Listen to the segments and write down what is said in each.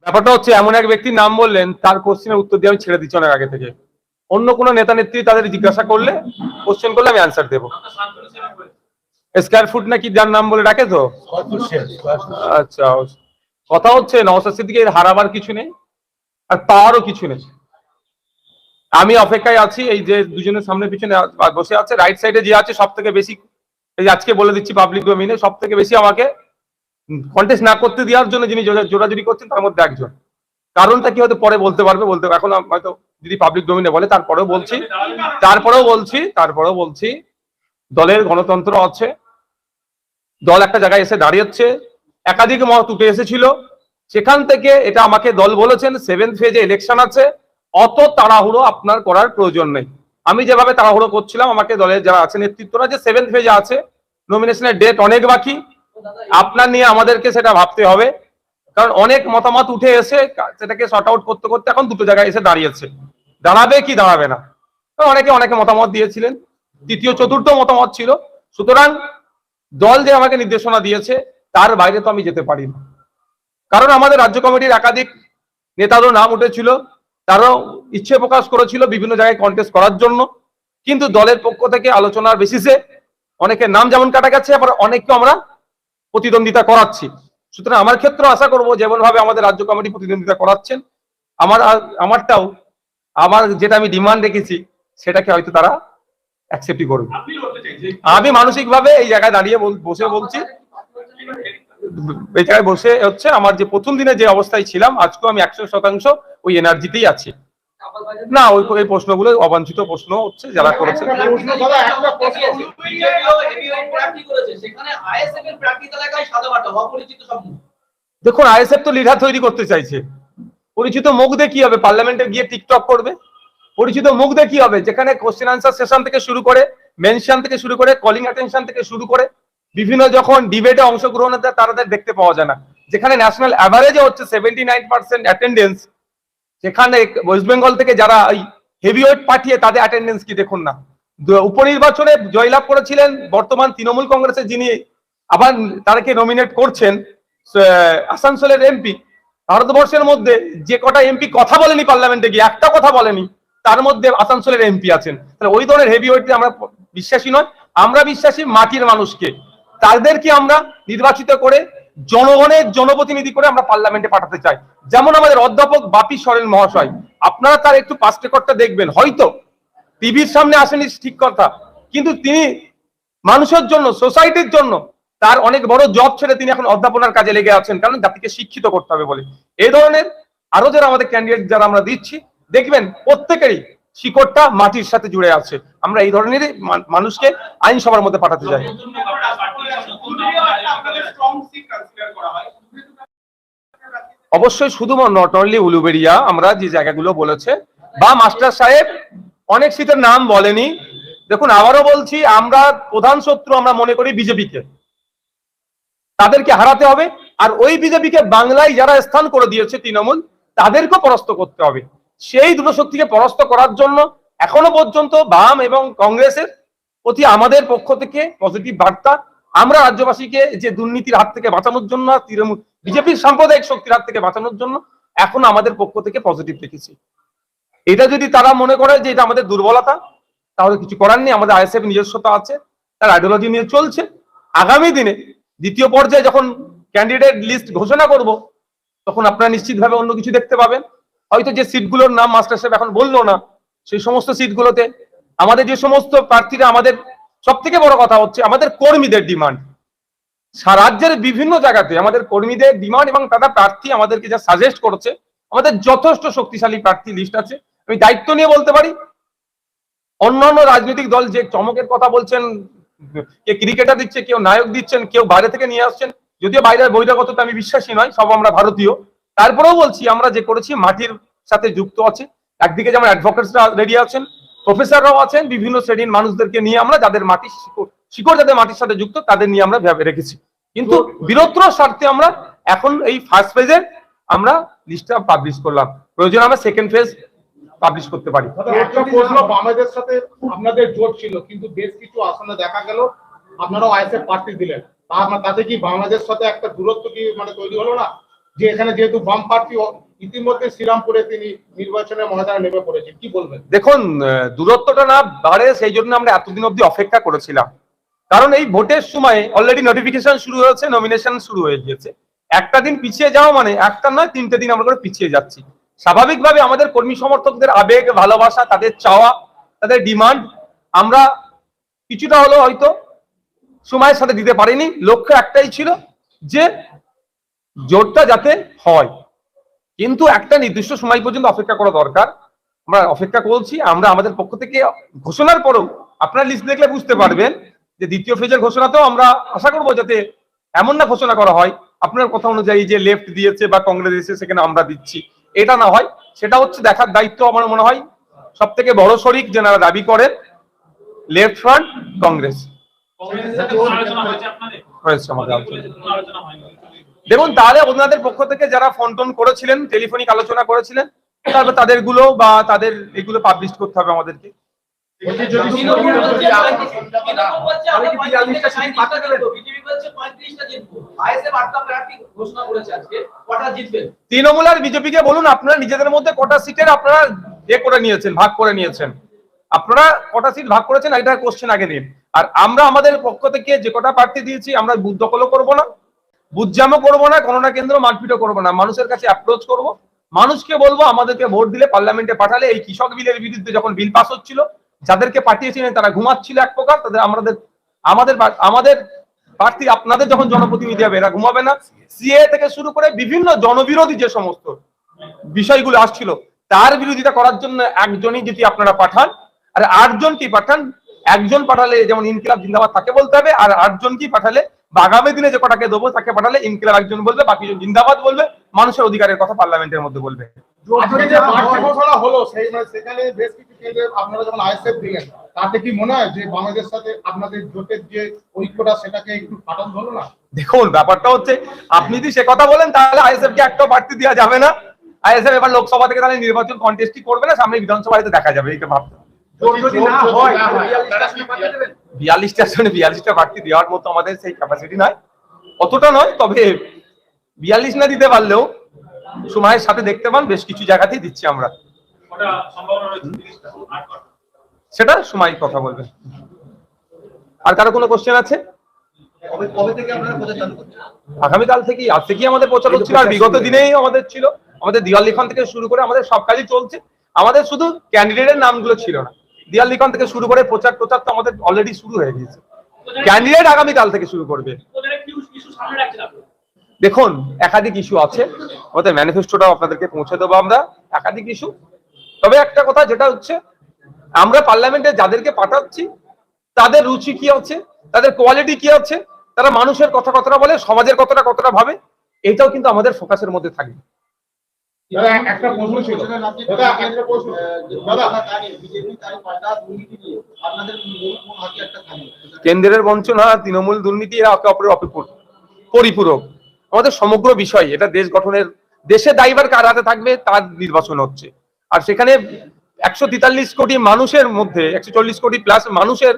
ব্যাপারটা হচ্ছে এমন এক ব্যক্তির নাম বললেন, তার কোশ্চেনের উত্তর দিয়ে আমি ছেড়ে দিচ্ছি অনেক আগে থেকে। অন্য কোনো নেতা নেত্রী তাদের জিজ্ঞাসা করলে, কোশ্চেন করলে আমি অ্যান্সার দেবো। স্কয়ার ফুট নাকি যার নাম বলে ডাকে তো। আচ্ছা, কথা হচ্ছে নওশাদ সিদ্দিকীর হারাবার কিছু নেই আর পাওয়ারও কিছু নেই। আমি অপেক্ষায় আছি, এই যে দুজনের সামনে পিছনে বসে আছে, রাইট সাইডে যে আছে সব থেকে বেশি, এই আজকে বলে দিচ্ছি পাবলিক ডোমেইনে, সব থেকে বেশি আমাকে কন্টেস্ট না করতে দেওয়ার জন্য যিনি জোরাজুরি করছেন তার মধ্যে একজন। কারণটা কি হয়তো পরে বলতে পারবে, এখন হয়তো যদি পাবলিক ডোমেইনে বলে, তারপরেও বলছি দলের গণতন্ত্র আছে। দল একটা জায়গায় এসে দাঁড়িয়েছে, একাধিক মত উঠে এসেছিল, সেখান থেকে এটা আমাকে দল বলেছেন 7th ফেজে ইলেকশন আছে, অত তাড়াহুড়ো আপনার করার প্রয়োজন নেই। আমি যেভাবে তাড়াহুড়ো করছিলাম, আমাকে দলের যারা আছে নেতৃত্বরা যে 7th ফেজে আছে, নমিনেশনের ডেট অনেক বাকি, আপনার নিয়ে আমাদেরকে সেটা ভাবতে হবে। কারণ অনেক মতামত উঠে এসে সেটাকে শর্ট আউট করতে করতে এখন দুটো জায়গায় এসে দাঁড়িয়েছে, দাঁড়াবে কি দাঁড়াবে না। অনেকে মতামত দিয়েছিলেন, তৃতীয় চতুর্থ মতামত ছিল। সুতরাং দল যে আমাকে নির্দেশনা দিয়েছে তার বাইরে তো আমি যেতে পারি না। কারণ আমাদের রাজ্য কমিটির একাধিক নেতারও নাম উঠেছিল, তারাও ইচ্ছে প্রকাশ করেছিল বিভিন্ন জায়গায় কন্টেস্ট করার জন্য, কিন্তু দলের পক্ষ থেকে আলোচনার বেসিসে অনেকের নাম যেমন কাটা গেছে, আবার অনেককে আমরা প্রতিদ্বন্দ্বিতা করাচ্ছি। সুতরাং আমার ক্ষেত্রে আশা করবো যেমন ভাবে আমাদের রাজ্য কমিটি প্রতিদ্বন্দ্বিতা করাচ্ছেন, আমারটাও, আমার যেটা আমি ডিমান্ড রেখেছি সেটাকে হয়তো তারা অ্যাকসেপ্টই করবে। আমি মানসিকভাবে এই জায়গায় দাঁড়িয়ে বসে বলছি, এই জায়গায় বসে হচ্ছে আমার যে প্রথম দিনে যে অবস্থায় ছিলাম, আজকেও আমি 100% ওই এনার্জিতেই আছি। না, ওই প্রশ্নগুলো অবাঞ্ছিত প্রশ্ন হচ্ছে যারা করেছে। দেখুন, আইএসএফ তো লিডার তৈরি করতে চাইছে, পরিচিত মুখ দিয়ে কি হবে? পার্লামেন্টে গিয়ে টিকটক করবে? পরিচিত মুখ দিয়ে কি হবে? যেখানে কোশ্চেন আনসার সেশন থেকে শুরু করে, মেনশন থেকে শুরু করে, কলিং অ্যাটেনশন থেকে শুরু করে, বিভিন্ন যখন ডিবেটে অংশগ্রহণ তাদের দেখতে পাওয়া যায় না। যেখানে ন্যাশনাল অ্যাভারেজে হচ্ছে 79% অ্যাটেন্ডেন্স, সেখানে ওয়েস্ট বেঙ্গল থেকে যারা ওই হেভিওয়েট পাঠিয়ে তাদের অ্যাটেন্ডেন্স কি দেখুন না। উপনির্বাচনে জয়লাভ করেছিলেন বর্তমান তৃণমূল কংগ্রেসের যিনি আবার তাদেরকে নমিনেট করছেন, আসানসোলের এমপি, ভারতবর্ষের মধ্যে যে কটা এমপি কথা বলেনি পার্লামেন্টে গিয়ে, একটা কথা বলেনি, তার মধ্যে আসানসোলের এমপি আছেন। তাহলে ওই ধরনের হেভিওয়েটে আমরা বিশ্বাসী নয়। আমরা বিশ্বাসী মাটির মানুষকে, তাদেরকে আমরা নির্বাচিত করে জনগণের জনপ্রতিনিধি করে আমরা পার্লামেন্টে পাঠাতে চাই। যেমন আমাদের অধ্যাপক বাপি সরেন মহাশয়, আপনারা তার একটু পাস্ট রেকর্ডটা দেখবেন, হয়তো টিভির সামনে আসেনি ঠিক কথা, কিন্তু তিনি মানুষের জন্য, সোসাইটির জন্য তার অনেক বড় জব ছেড়ে তিনি এখন অধ্যাপনার কাজে লেগে আছেন, কারণ জাতিকে শিক্ষিত করতে হবে বলে। এই ধরনের আরো যারা আমাদের ক্যান্ডিডেট যারা আমরা দিচ্ছি, দেখবেন প্রত্যেকেরই শিকড়টা মাটির সাথে জুড়ে আছে। আমরা এই ধরনের মানুষকে আইনসভার মধ্যে পাঠাতে চাই। অবশ্যই শুধু নট অনলি উলুবেড়িয়া, আমরা যে জায়গাগুলো বলেছে বা মাস্টার সাহেব অনেক সিটের নাম বলেনি। দেখুন, আবারও বলছি, আমরা প্রধান শত্রু আমরা মনে করি বিজেপিকে, তাদেরকে হারাতে হবে। আর ওই বিজেপিকে বাংলায় যারা স্থান করে দিয়েছে তৃণমূল, তাদেরকেও পরাস্ত করতে হবে। সেই দুটো শক্তিকে পরাস্ত করার জন্য এখনো পর্যন্ত বাম এবং কংগ্রেসের প্রতি আমাদের পক্ষ থেকে পজিটিভ বার্তা। আমরা রাজ্যবাসীকে যে দুর্নীতির হাত থেকে বাঁচানোর জন্য, তৃণমূল বিজেপির সাম্প্রদায়িক শক্তির হাত থেকে বাঁচানোর জন্য এখন আমাদের পক্ষ থেকে পজিটিভ দেখেছি। এটা যদি তারা মনে করে যে এটা আমাদের দুর্বলতা, তাহলে কিছু করার নেই। আমাদের আইএসএফ নিজস্বতা আছে, তার আইডিওলজি নিয়ে চলছে। আগামী দিনে দ্বিতীয় পর্যায়ে যখন ক্যান্ডিডেট লিস্ট ঘোষণা করব, তখন আপনারা নিশ্চিতভাবে অন্য কিছু দেখতে পাবেন। হয়তো যে সিটগুলোর নাম মাস্টার সাহেব এখন বললো না, সেই সমস্ত সিটগুলোতে আমাদের যে সমস্ত প্রার্থীরা, আমাদের সব থেকে বড় কথা হচ্ছে আমাদের কর্মীদের ডিমান্ড। রাজ্যের বিভিন্ন জায়গাতে আমাদের কর্মীদের ডিমান্ড এবং তারা প্রার্থী আমাদেরকে যা সাজেস্ট করছে, আমাদের যথেষ্ট শক্তিশালী প্রার্থী লিস্ট আছে। আমি দায়িত্ব নিয়ে বলতে পারি, অন্যান্য রাজনৈতিক দল যে চমকের কথা বলছেন, কে ক্রিকেটার দিচ্ছে, কেউ নায়ক দিচ্ছেন, কেউ বাইরে থেকে নিয়ে আসছেন, যদিও বাইরের বহিরাগততে আমি বিশ্বাসী নয়, সব আমরা ভারতীয়। তারপরেও বলছি, আমরা যে করেছি মাটির সাথে যুক্ত আছে। একদিকে যেমন অ্যাডভোকেটসরা রেডি আছেন, প্রফেসররাও আছেন, বিভিন্ন শ্রেণীর মানুষদেরকে নিয়ে আমরা, যাদের মাটির শিকড় যাদের মাটির সাথে যুক্ত, তাদের নিয়ে আমরা ভেবে রেখেছি। কিন্তু বীরত্ব স্বার্থে আমরা এখন এই ফার্স্ট ফেজে আমরা লিস্টটা পাবলিশ করলাম, প্রয়োজন আমরা সেকেন্ড ফেজ পাবলিশ করতে পারি। একটা প্রশ্ন, বামেদের সাথে আপনাদের জোট ছিল, কিন্তু বেশ কিছু আসনে দেখা গেল আপনারাও আইএসএফ প্রার্থী দিলেন, তাতে কি বাংলাদেশের সাথে একটা দূরত্ব কি মানে তৈরি হলো না? যে এখানে যেহেতু বাম প্রার্থী ইতিমধ্যে শ্রীরামপুরে তিনি নির্বাচনের ময়দানে নেমে পড়েছেন, কি বলবেন? দেখুন, দূরত্বটা না বাড়ে সেই জন্য আমরা এতদিন অব্দি অপেক্ষা করেছিলাম, কারণ এই ভোটের সময় অলরেডি নোটিফিকেশন শুরু হয়েছে, নমিনেশন শুরু হয়ে গিয়েছে। একটা দিন পিছিয়ে যাওয়া মানে একটা নয় 3টে দিন আমরা করে পিছিয়ে যাচ্ছি। স্বাভাবিকভাবে আমাদের কর্মী সমর্থকদের আবেগ, ভালোবাসা, তাদের চাওয়া, তাদের ডিমান্ড আমরা কিছুটা হলেও হয়তো সময়ের সাথে দিতে পারিনি। লক্ষ্য একটাই ছিল যে জোরটা যাতে হয়, কিন্তু একটা নির্দিষ্ট সময় পর্যন্ত অপেক্ষা করা দরকার। আমরা অপেক্ষা করছি। আমরা আমাদের পক্ষ থেকে ঘোষণার পরেও আপনার লিস্ট দেখলে বুঝতে পারবেন যে দ্বিতীয় ফেজের ঘোষণাতেও আমরা আশা করবো যাতে এমন না ঘোষণা করা হয় আপনার কথা অনুযায়ী যে লেফট দিয়েছে বা কংগ্রেস দিয়েছে সেখানে আমরা দিচ্ছি, এটা না হয়। সেটা হচ্ছে দেখার দায়িত্ব আমার মনে হয় সব থেকে বড় শরিক যেনারা দাবি করেন লেফট ফ্রন্ট কংগ্রেস। হয়েছে আমাদের দেখুন, তাহলে ওনাদের পক্ষ থেকে যারা ফোন টোন করেছিলেন, টেলিফোনিক আলোচনা করেছিলেন, তারপর তাদের গুলো বা তাদের এগুলো পাবলিশ করতে হবে আমাদেরকে। তৃণমূল আর বিজেপিকে বলুন আপনারা নিজেদের মধ্যে কটা সিটের আপনারা করে নিয়েছেন, ভাগ করে নিয়েছেন, আপনারা কটা সিট ভাগ করেছেন এটার কোশ্চেন আগে নিন। আর আমরা আমাদের পক্ষ থেকে যে কটা প্রার্থী দিয়েছি আমরা বুথ দখলও করবো না, বুথজামও করবো না, গণনা কেন্দ্র মারপিটও করবো না, মানুষের কাছে অ্যাপ্রোচ করব, মানুষকে বলবো আমাদেরকে ভোট দিলে পার্লামেন্টে পাঠালে। এই কৃষক বিলের বিরুদ্ধে যখন বিল পাস হচ্ছিল, যাদেরকে পাঠিয়েছিলেন তারা ঘুমাচ্ছিল এক প্রকার, তাদের আমাদের প্রার্থী আপনাদের যখন জনপ্রতিনিধি হবে এরা ঘুমাবে না। সিএ থেকে শুরু করে বিভিন্ন জনবিরোধী যে সমস্ত বিষয়গুলো আসছিল তার বিরোধিতা করার জন্য একজনই যদি আপনারা পাঠান, আর 8 জনকে পাঠান, একজন পাঠালে যেমন ইনকিলাব জিন্দাবাদ তাকে বলতে হবে, আর 8 জনকে পাঠালে বা আগামী দিনে যে কটাকে দেবো তাকে পাঠালে ইনকিলাব একজন বলবে, বাকিজন জিন্দাবাদ বলবে, মানুষের অধিকারের কথা পার্লামেন্টের মধ্যে বলবে। হলো সেখানে বেশ কিছু কেন্দ্রে আপনারা যখন আইএসএফ দিলেন, তাতে কি মনে হয় যে বামেদের সাথে আপনাদের জোটের যে ঐক্যটা সেটাকে একটু ফাটল হলো না? দেখুন, ব্যাপারটা হচ্ছে আপনি যদি সে কথা বলেন তাহলে আইএসএফ কে একটা প্রার্থী দেওয়া যাবে না। আইএসএফ এবার লোকসভা থেকে তাহলে নির্বাচন কন্টেস্টই করবে না, সামনে বিধানসভায় দেখা যাবে। এইটা ভাবতে 42টা আসনে 42টা প্রার্থী দেওয়ার মতো আমাদের সেই ক্যাপাসিটি নয়, অতটা নয়। তবে 42 না দিতে পারলেও সময়ের সাথে দেখতে পান বেশ কিছু জায়গাতেই দিচ্ছি আমরা, সেটা সময় কথা বলবে। আর কারো কোনো কোশ্চেন আছে? আগামীকাল থেকেই, আজ থেকেই আমাদের প্রচার হচ্ছিল, আর বিগত দিনেই আমাদের ছিল। আমাদের দেওয়াল লিখন থেকে শুরু করে আমাদের সব কাজই চলছে। আমাদের শুধু ক্যান্ডিডেটের নামগুলো ছিল না, দেওয়াল লিখন থেকে শুরু করে প্রচার তো আমাদের অলরেডি শুরু হয়ে গিয়েছে। ক্যান্ডিডেট আগামীকাল থেকে শুরু করবে। দেখুন, একাধিক ইস্যু আছে, আমাদের ম্যানিফেস্টোটাও আপনাদেরকে পৌঁছে দেবো আমরা, একাধিক ইস্যু। তবে একটা কথা যেটা হচ্ছে, আমরা পার্লামেন্টে যাদেরকে পাঠাচ্ছি তাদের রুচি কি আছে, তাদের কোয়ালিটি কি আছে, তারা মানুষের কথা কতটা বলে, সমাজের কতটা ভাবে, এটাও কিন্তু আমাদের ফোকাসের মধ্যে থাকবে। একটা প্রশ্ন ছিল কেন্দ্রের বঞ্চনা, তৃণমূল দুর্নীতি, এরা একে অপরের পরিপূরক। আমাদের সমগ্র বিষয় এটা দেশ গঠনের, দেশে দায়ভার কার হাতে থাকবে তার নির্বাচন হচ্ছে। আর সেখানে 143 কোটি মানুষের মধ্যে 140 কোটি প্লাস মানুষের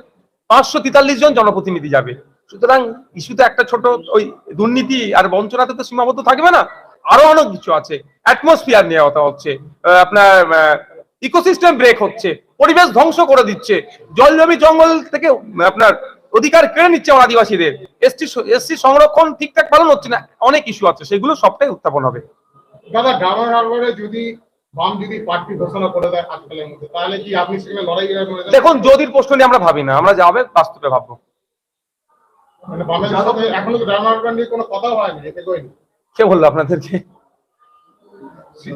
543 জন জনপ্রতিনিধি যাবে। সুতরাং ইস্যুতে একটা ছোট ওই দুর্নীতি আর বঞ্চনাতে তো সীমাবদ্ধ থাকবে না, আরো অনেক কিছু আছে। অ্যাটমসফিয়ার নিয়ে কথা হচ্ছে, আপনার ইকোসিস্টেম ব্রেক হচ্ছে, পরিবেশ ধ্বংস করে দিচ্ছে, জল জমি জঙ্গল থেকে আপনার অধিকার কেড়ে নিচ্ছে আমার আদিবাসীদের, এসসি সংরক্ষণ ঠিকঠাক পালন হচ্ছে না, অনেক ইস্যু আছে, সেগুলো সবটাই উত্থাপন হবে। দাদা, ড্রামা হারবারে যদি বাম যদি প্রার্থী ঘোষণা করে দেয় আজকালের মধ্যে, তাহলে কি আপনি সেখানে লড়াই করে? দেখুন, যদির প্রশ্ন নিয়ে আমরা ভাবি না, আমরা যাবে বাস্তবে ভাববো। মানে বামের সাথে এখনো ড্রামা হারবার নিয়ে কোনো কথা হয়নি, এতে কইনি। কে বললো আপনাদেরকে?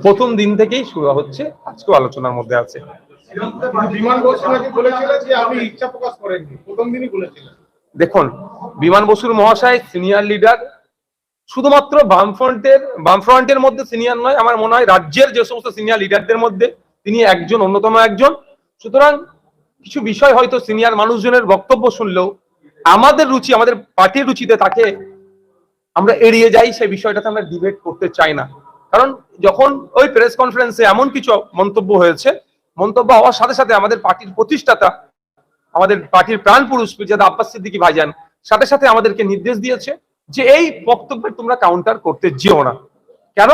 প্রথম দিন থেকেই শুরু হচ্ছে, আজকেও আলোচনার মধ্যে আছে। বিমান বসু নাকি বলেছিলেন যে আপনি ইচ্ছা প্রকাশ করেননি, প্রথম দিনই বলেছিলেন। দেখুন, বিমান বসুর মহাশয় সিনিয়র লিডার, শুধুমাত্র বামফ্রন্টের মধ্যে সিনিয়র নয়, আমার মনে হয় রাজ্যের যে সমস্ত সিনিয়র লিডারদের মধ্যে তিনি একজন, অন্যতম একজন। সুতরাং কিছু বিষয় হয়তো সিনিয়র মানুষজনের বক্তব্য শুনলেও আমাদের রুচি, আমাদের পার্টির রুচিতে তাকে আমরা এড়িয়ে যাই, সেই বিষয়টাতে আমরা ডিবেট করতে চাই না। কারণ যখন ওই প্রেস কনফারেন্সে এমন কিছু মন্তব্য হয়েছে, মন্তব্য হওয়ার সাথে সাথে আমাদের পার্টির প্রতিষ্ঠাতা, আমাদের পার্টির প্রাণ পুরুষ মির্জা আব্বাস সিদ্দিকী ভাইজান সাথে সাথে আমাদেরকে নির্দেশ দিয়েছে যে এই বক্তব্যের তোমরা কাউন্টার করতে যেও না। কেন?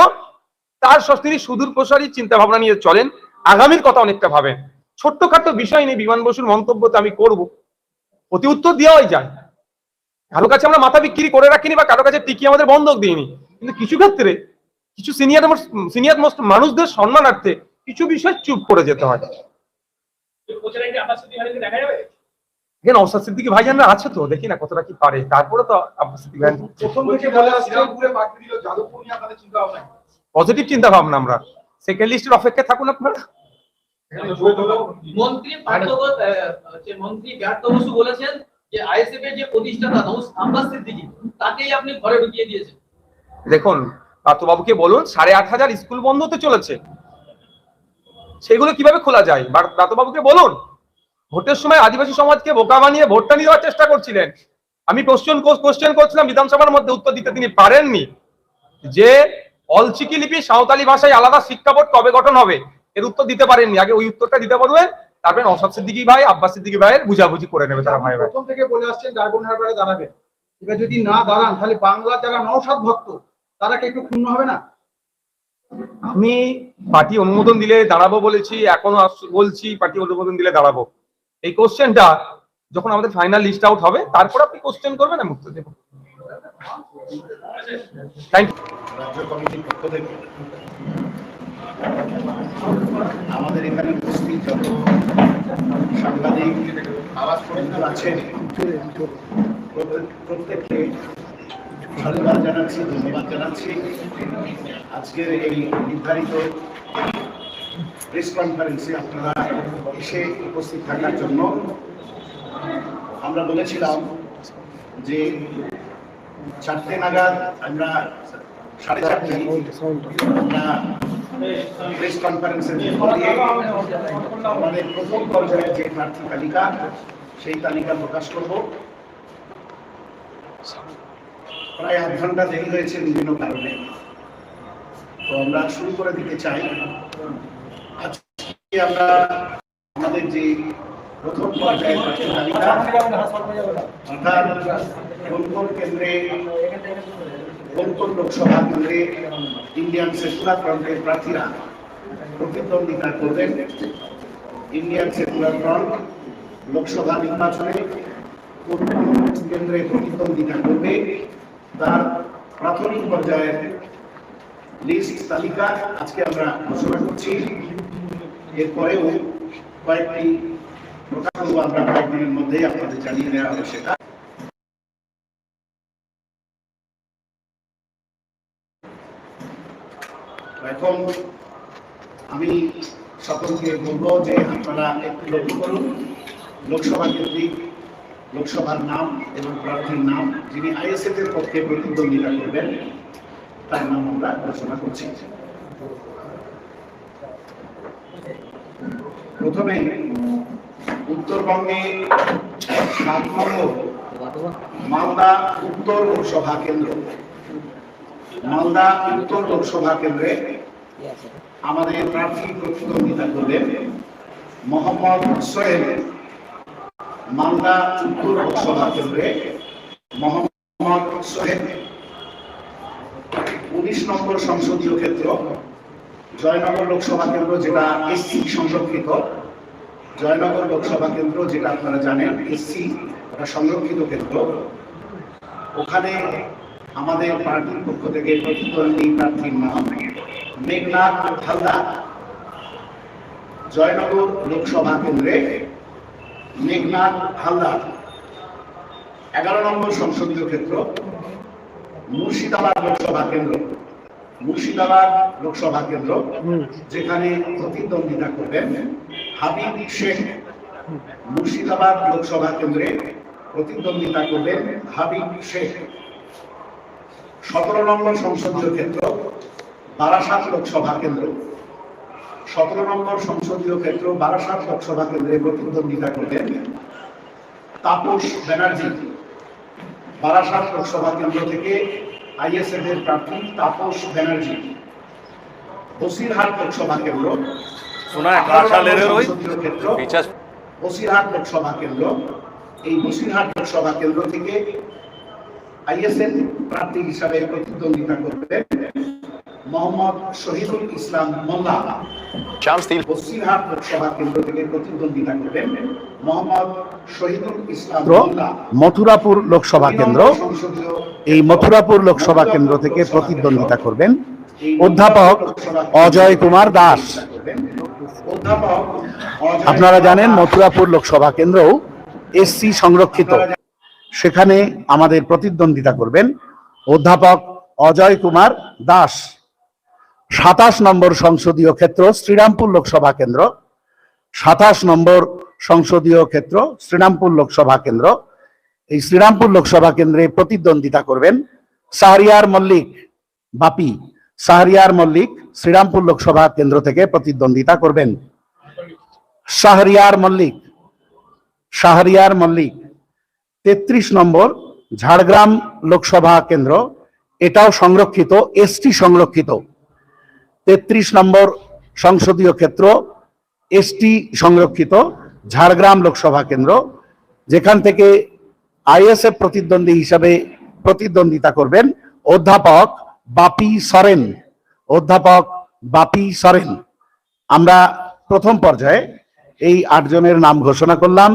তিনি সুদূর প্রসারী চিন্তা ভাবনা নিয়ে চলেন, আগামীর কথা অনেকটা ভাবেন। ছোট্টখাট্ট বিষয় নিয়ে বিমান বসুর মন্তব্যতে আমি করব, প্রতি উত্তর দেওয়াই যায়। কারো কাছে আমরা মাথা বিক্রি করে রাখিনি বা কারো কাছে টিকি আমাদের বন্ধক দিইনি, কিন্তু কিছু ক্ষেত্রে কিছু সিনিয়র মোস্ট মানুষদের সম্মানার্থে কিছু বিষয় চুপ করে যেতে হয়। এখানে নওশাদ সিদ্দিকী ভাইজানরা আছে তো, দেখি না কতটা কি পারে, তারপরে তো আব্বাস সিদ্দিকী ভাই প্রথম থেকে বলে আসছে পার্টি দিল, যাদবপুর নিয়ে আপনাদের চিন্তা ভাবনা পজিটিভ চিন্তা ভাবনা। আমরা সেকেন্ড লিস্টের অপেক্ষায় থাকুন আপনারা। মন্ত্রী ব্যর্থ বসু বলেছেন যে আইএসএফ এর যে প্রতিষ্ঠাতা আব্বাস সিদ্দিকী তাকেই আপনি ঘরে ঢুকিয়ে দিয়েছেন। দেখুন, বাবুকে বলুন 8,500 স্কুল বন্ধ হতে চলেছে, সেগুলো কিভাবে খোলা যায়? বাবুকে বলুন ভোটের সময় আদিবাসী সমাজকে বোকা বানিয়ে ভোটটা নিয়ে দেওয়ার চেষ্টা করছিলেন। আমি কোশ্চেন করছিলাম বিধানসভার মধ্যে, উত্তর দিতে তিনি পারেননি। যে অলচিকি লিপি সাঁওতালি ভাষায় আলাদা শিক্ষা বোর্ড কবে গঠন হবে, এর উত্তর দিতে পারেননি। আগে ওই উত্তরটা দিতে পারবেন, তারপরে নওশাদ সিদ্দিকী ভাই আব্বাস সিদ্দিকী ভাইয়ের বুঝাবুঝি করে নেবে তারা ভাই ভাই। প্রথম থেকে বলে আসছেন ড্রাগন হারবারে দাঁড়াবেন, এবার যদি না দাঁড়ান তাহলে বাংলা যারা নওশাদ ভক্ত তারা কি একটু ক্ষুণ্ণ হবে না? আমি পার্টি অনুমোদন দিলে দাঁড়াবো বলেছি, এখনো বলছি পার্টি অনুমোদন দিলে দাঁড়াবো। এই কোশ্চেনটা যখন আমাদের ফাইনাল লিস্ট আউট হবে তারপর আপনি কোশ্চেন করবেন, আমি উত্তর দেবো। Thank you. রাজ্য কমিটির পক্ষ থেকে আমাদের এখানে উপস্থিত যত সাংবাদিক বন্ধু আছেন প্রত্যেককে ধন্যবাদ জানাচ্ছি। আজকের এই নির্ধারিত প্রেস কনফারেন্সে আপনারা এসে উপস্থিত থাকার জন্য। আমরা বলেছিলাম যে 4টে নাগাদ আমরা 4:30 আমরা প্রেস কনফারেন্সের আমাদের প্রথম পর্যায়ের যে প্রার্থী তালিকা সেই তালিকা প্রকাশ করব। প্রায় 8 ঘন্টা দেরি হয়েছে বিভিন্ন কারণে, তো আমরা শুরু করে দিতে চাই। আজকে আমরা আমাদের যে প্রথম পর্যায়ের প্রার্থী তালিকা অর্থাৎ কোন কেন্দ্রে কোন লোকসভা কেন্দ্রে ইন্ডিয়ান সেকুলার ফ্রন্টের প্রার্থীরা প্রতিদ্বন্দ্বিতা করবেন। ইন্ডিয়ান সেকুলার ফ্রন্ট লোকসভা নির্বাচনে কোন কেন্দ্রে প্রতিদ্বন্দ্বিতা করবে তার প্রাথমিক পর্যায়ের লিস্ট তালিকা আজকে আমরা ঘোষণা করছি। এরপরেও কয়েকটি প্রকাশ আমরা কয়েকদিনের মধ্যেই আপনাদের জানিয়ে দেওয়া হবে। সেটা এখন আমি সকলকে বলবো যে আপনারা একটু লক্ষ্য করুন লোকসভা কেন্দ্রিক লোকসভার নাম এবং প্রার্থীর নাম, যিনি আইএসএফ এর পক্ষে প্রতিদ্বন্দ্বিতা করবেন তার নাম আমরা ঘোষণা করছি। প্রথমে উত্তরবঙ্গে 7 নম্বর মালদা উত্তর লোকসভা কেন্দ্র। মালদা উত্তর লোকসভা কেন্দ্রে আমাদের প্রার্থী প্রতিদ্বন্দ্বিতা করবেন মোহাম্মদ সোহেল। মালদা উত্তর লোকসভা কেন্দ্রে মোহাম্মদ সোহেল। 19 নম্বর সংসদীয় ক্ষেত্র জয়নগর লোকসভা কেন্দ্র, যেটা এসসি সংরক্ষিত। জয়নগর লোকসভা কেন্দ্র যেটা আপনারা জানেন এসসি, ওটা সংরক্ষিত কেন্দ্র। ওখানে আমাদের পার্টির পক্ষ থেকে প্রতিদ্বন্দ্বী প্রার্থীর নাম মেঘনাথ হালদার। জয়নগর লোকসভা কেন্দ্রে মেঘনাথ হালদার। 11 নম্বর সংসদীয় ক্ষেত্র মুর্শিদাবাদ লোকসভা কেন্দ্র। মুর্শিদাবাদ লোকসভা কেন্দ্র যেখানে প্রতিদ্বন্দ্বিতা করবেন হাবিব শেখ। মুর্শিদাবাদ লোকসভা কেন্দ্রে প্রতিদ্বন্দ্বিতা করবেন হাবিব শেখ। 17 নম্বর সংসদীয় ক্ষেত্র বারাসাত লোকসভা কেন্দ্র। 17 নম্বর সংসদীয় ক্ষেত্র বারাসাত লোকসভা কেন্দ্রে প্রতিদ্বন্দ্বিতা করবেন তাপস ব্যানার্জি। বারাসাত লোকসভা কেন্দ্র থেকে আইএসএফ এর প্রার্থী তাপস ব্যানার্জি। বসিরহাট লোকসভা কেন্দ্র বসিরহাট লোকসভা কেন্দ্র। এই বসিরহাট লোকসভা কেন্দ্র থেকে আইএসএফ প্রার্থী হিসাবে প্রতিদ্বন্দ্বিতা করবেন মোহাম্মদ শহীদুল ইসলাম মোল্লা। বসিরহাট লোকসভা কেন্দ্র থেকে প্রতিদ্বন্দ্বিতা করবেন মোহাম্মদ শহীদুল ইসলাম মোল্লা। মথুরাপুর লোকসভা কেন্দ্র, এই মথুরাপুর লোকসভা কেন্দ্র থেকে প্রতিদ্বন্দ্বিতা করবেন অধ্যাপক অজয় কুমার দাস। আপনারা জানেন মথুরাপুর লোকসভা কেন্দ্র এসসি সংরক্ষিত, সেখানে আমাদের প্রতিদ্বন্দ্বিতা করবেন অধ্যাপক অজয় কুমার দাস। 27 নম্বর সংসদীয় ক্ষেত্র শ্রীরামপুর লোকসভা কেন্দ্র, 27 নম্বর সংসদীয় ক্ষেত্র শ্রীরামপুর লোকসভা কেন্দ্র। এই শ্রীরামপুর লোকসভা কেন্দ্রে প্রতিদ্বন্দ্বিতা করবেন শাহরিয়ার মল্লিক বাপি। শাহরিয়ার মল্লিক শ্রীরামপুর লোকসভা কেন্দ্র থেকে প্রতিদ্বন্দ্বিতা করবেন। শাহরিয়ার মল্লিক, শাহরিয়ার মল্লিক। 33 নম্বর ঝাড়গ্রাম লোকসভা কেন্দ্র, এটাও সংরক্ষিত, এসটি সংরক্ষিত। 33 নম্বর সংসদীয় ক্ষেত্র এসটি সংরক্ষিত ঝাড়গ্রাম লোকসভা কেন্দ্র, যেখান থেকে আইএসএফ প্রতিদ্বন্দ্বী হিসাবে প্রতিদ্বন্দ্বিতা করবেন অধ্যাপক বাপি সরেন। অধ্যাপক বাপি সরেন। আমরা প্রথম পর্যায়ে এই 8 জনের নাম ঘোষণা করলাম।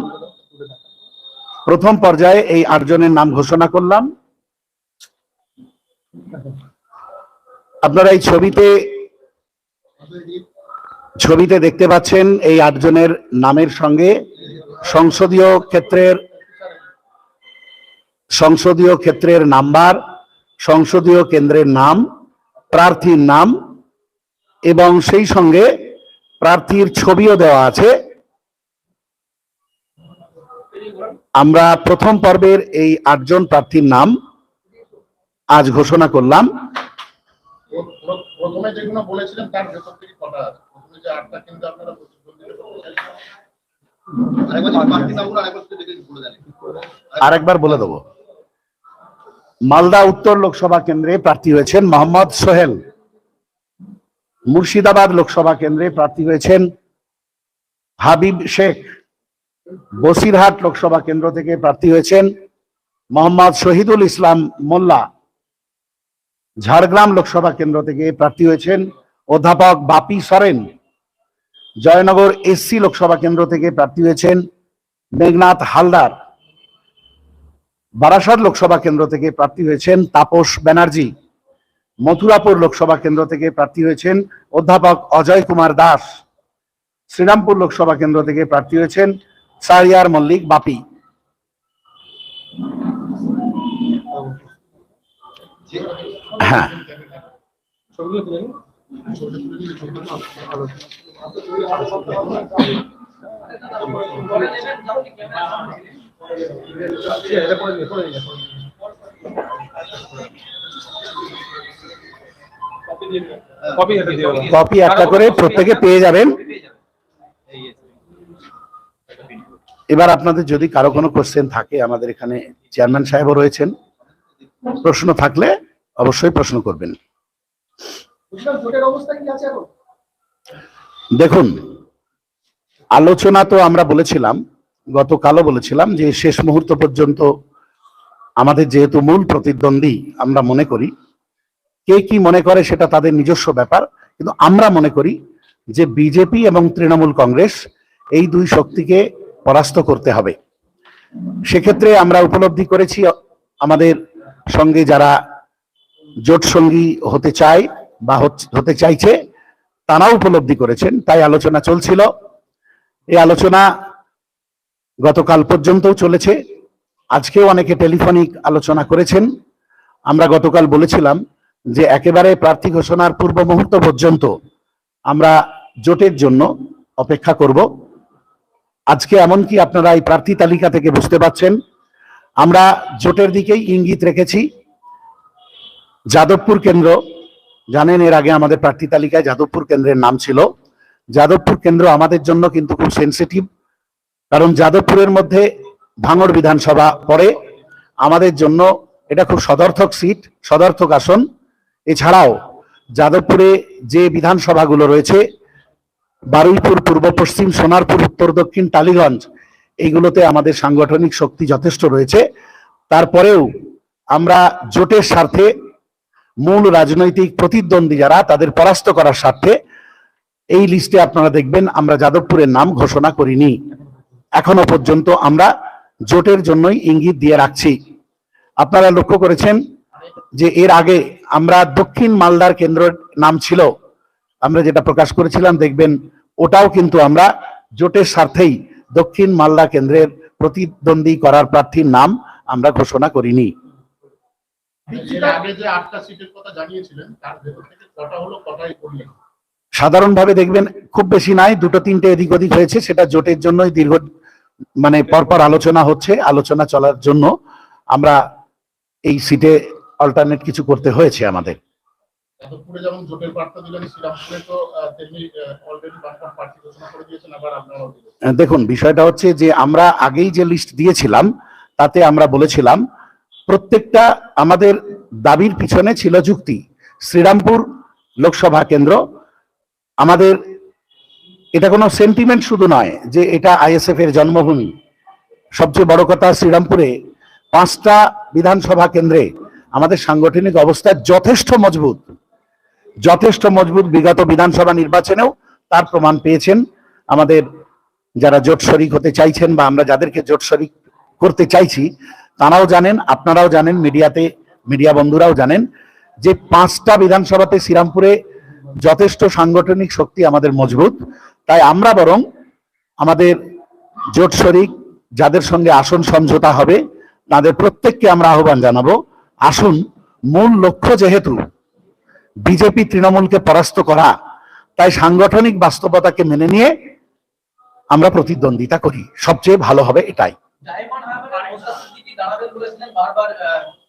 প্রথম পর্যায়ে এই 8 জনের নাম ঘোষণা করলাম। আপনারা এই ছবিতে দেখতে পাচ্ছেন এই 8 জনের নামের সঙ্গে সংসদীয় ক্ষেত্রের নাম্বার, সংসদীয় কেন্দ্রের নাম, প্রার্থীর নাম এবং সেই সঙ্গে প্রার্থীর ছবিও দেওয়া আছে। আমরা প্রথম পর্বের এই 8 জন প্রার্থীর নাম আজ ঘোষণা করলাম। প্রথমে যেগুলো বলেছিলেন তার ভেতর থেকে কটা আছে? প্রথমে যে 8টা কিন্তু আপনারা প্রতিদ্বন্দ্বিতা করেছেন, আরেকবার বলে দেব। মালদা উত্তর লোকসভা কেন্দ্রে প্রার্থী হয়েছেন মোহাম্মদ সোহেল। মুর্শিদাবাদ লোকসভা কেন্দ্রে প্রার্থী হয়েছেন হাবিব শেখ। বসিরহাট লোকসভা কেন্দ্র থেকে প্রার্থী হয়েছেন মোহাম্মদ শহীদুল ইসলাম মোল্লা। ঝাড়গ্রাম লোকসভা কেন্দ্র থেকে প্রার্থী হয়েছেন অধ্যাপক বাপি সরেন। জয়নগর এসসি লোকসভা কেন্দ্র থেকে প্রার্থী হয়েছেন মেঘনাথ হালদার। বারাসাত লোকসভা কেন্দ্র থেকে প্রার্থী হয়েছেন তাপস ব্যানার্জি। মথুরাপুর লোকসভা কেন্দ্র থেকে প্রার্থী হয়েছেন অধ্যাপক অজয় কুমার দাস। শ্রীরামপুর লোকসভা কেন্দ্র থেকে প্রার্থী হয়েছেন শাহরিয়ার মল্লিক বাপি। হ্যাঁ, কপি একটা করে প্রত্যেকে পেয়ে যাবেন। এবার আপনাদের যদি কারো কোনো কোশ্চেন থাকে, আমাদের এখানে চেয়ারম্যান সাহেবও রয়েছেন, প্রশ্ন থাকলে অবশ্যই প্রশ্ন করবেন। দেখুন, আলোচনা তো আমরা বলেছিলাম, গতকালও বলেছিলাম যে শেষ মুহূর্ত পর্যন্ত আমাদের যেহেতু মূল প্রতিদ্বন্দ্বী, আমরা মনে করি, কে কি মনে করে সেটা তাদের নিজস্ব ব্যাপার, কিন্তু আমরা মনে করি যে বিজেপি এবং তৃণমূল কংগ্রেস এই দুই শক্তিকে পরাস্ত করতে হবে। সেক্ষেত্রে আমরা উপলব্ধি করেছি আমাদের সঙ্গে যারা জোট সঙ্গী হতে চায় বা হতে চাইছে তারাও উপলব্ধি করেছেন, তাই আলোচনা চলছিল। এই আলোচনা গতকাল পর্যন্তও চলেছে, আজকেও অনেকে টেলিফোনিক আলোচনা করেছেন। আমরা গতকাল বলেছিলাম যে একেবারে প্রার্থী ঘোষণার পূর্ব মুহূর্ত পর্যন্ত আমরা জোটের জন্য অপেক্ষা করব। আজকে এমনকি আপনারা এই প্রার্থী তালিকা থেকে বুঝতে পাচ্ছেন আমরা জোটের দিকেই ইঙ্গিত রেখেছি। যাদবপুর কেন্দ্র, জানেন এর আগে আমাদের প্রার্থী তালিকায় যাদবপুর কেন্দ্রের নাম ছিল। যাদবপুর কেন্দ্র আমাদের জন্য কিন্তু খুব সেনসিটিভ, কারণ যাদবপুরের মধ্যে ভাঙড় বিধানসভা পড়ে। আমাদের জন্য এটা খুব সদর্থক সিট, সদর্থক আসন। এছাড়াও যাদবপুরে যে বিধানসভাগুলো রয়েছে, বারুইপুর, পূর্ব পশ্চিম, সোনারপুর, উত্তর দক্ষিণ, টালিগঞ্জ, এইগুলোতে আমাদের সাংগঠনিক শক্তি যথেষ্ট রয়েছে। তারপরেও আমরা জোটের স্বার্থে মূল রাজনৈতিক প্রতিদ্বন্দ্বী যারা তাদের পরাস্ত করার স্বার্থে এই লিস্টে আপনারা দেখবেন আমরা যাদবপুরের নাম ঘোষণা করিনি। এখনো পর্যন্ত আমরা জোটের জন্যই ইঙ্গিত দিয়ে রাখছি। আপনারা লক্ষ্য করেছেন যে এর আগে আমরা দক্ষিণ মালদার কেন্দ্রের নাম ছিল, আমরা যেটা প্রকাশ করেছিলাম দেখবেন ওটাও কিন্তু আমরা জোটের স্বার্থেই দক্ষিণ মালদা কেন্দ্রের প্রতিদ্বন্দ্বী করার প্রার্থীর নাম আমরা ঘোষণা করিনি। এর আগে যে 8টা সিটের কথা জানিয়েছিলেন তার ভেতর থেকে কটা হলো, কটাই করলেন? সাধারণভাবে দেখবেন খুব বেশি নাই, 2-3টে এদিক ওদিক হয়েছে, সেটা জোটের জন্যই দীর্ঘ পরপর আলোচনা হচ্ছে। আলোচনা চলার জন্য আমরা এই সিটে অল্টারনেট কিছু করতে হয়েছে আমাদের। যাদবপুরে যেমন জোটের বার্তা দিলেন, শ্রীরামপুরে তো তেমনি অলরেডি বামফ্রন্ট প্রার্থী ঘোষণা করে দিয়েছেন, আবার আপনারাও দিলেন। দেখুন, বিষয়টা হচ্ছে যে আমরা আগেই যে লিস্ট দিয়েছিলাম তাতে আমরা বলেছিলাম প্রত্যেকটা আমাদের দাবির পিছনে ছিল যুক্তি। শ্রীরামপুর লোকসভা কেন্দ্র আমাদের, এটা কোনো সেন্টিমেন্ট শুধু নয় যে এটা আইএসএফ এর জন্মভূমি। সবচেয়ে বড় কথা, শ্রীরামপুরে 5টা বিধানসভা কেন্দ্রে আমাদের সাংগঠনিক অবস্থা যথেষ্ট মজবুত। বিগত বিধানসভা নির্বাচনেও তার প্রমাণ পেয়েছেন আমাদের যারা জোট শরিক হতে চাইছেন বা আমরা যাদেরকে জোট শরিক করতে চাইছি তারাও জানেন, আপনারাও জানেন, মিডিয়া বন্ধুরাও জানেন যে 5টা বিধানসভাতে শ্রীরামপুরে যথেষ্ট সাংগঠনিক শক্তি আমাদের মজবুত। তাই আমরা বরং আমাদের জোট শরিক যাদের সঙ্গে আসন সমঝোতা হবে তাদের প্রত্যেককে আমরা আহ্বান জানাবো, আসুন মূল লক্ষ্য যেহেতু বিজেপি তৃণমূলকে পরাস্ত করা, তাই সাংগঠনিক বাস্তবতাকে মেনে নিয়ে আমরা প্রতিদ্বন্দ্বিতা করি, সবচেয়ে ভালো হবে এটাই। ডায়মন্ড হারবারের নওশাদ সিদ্দিকী দাঁড়াবেন বলেছিলেন, বারবার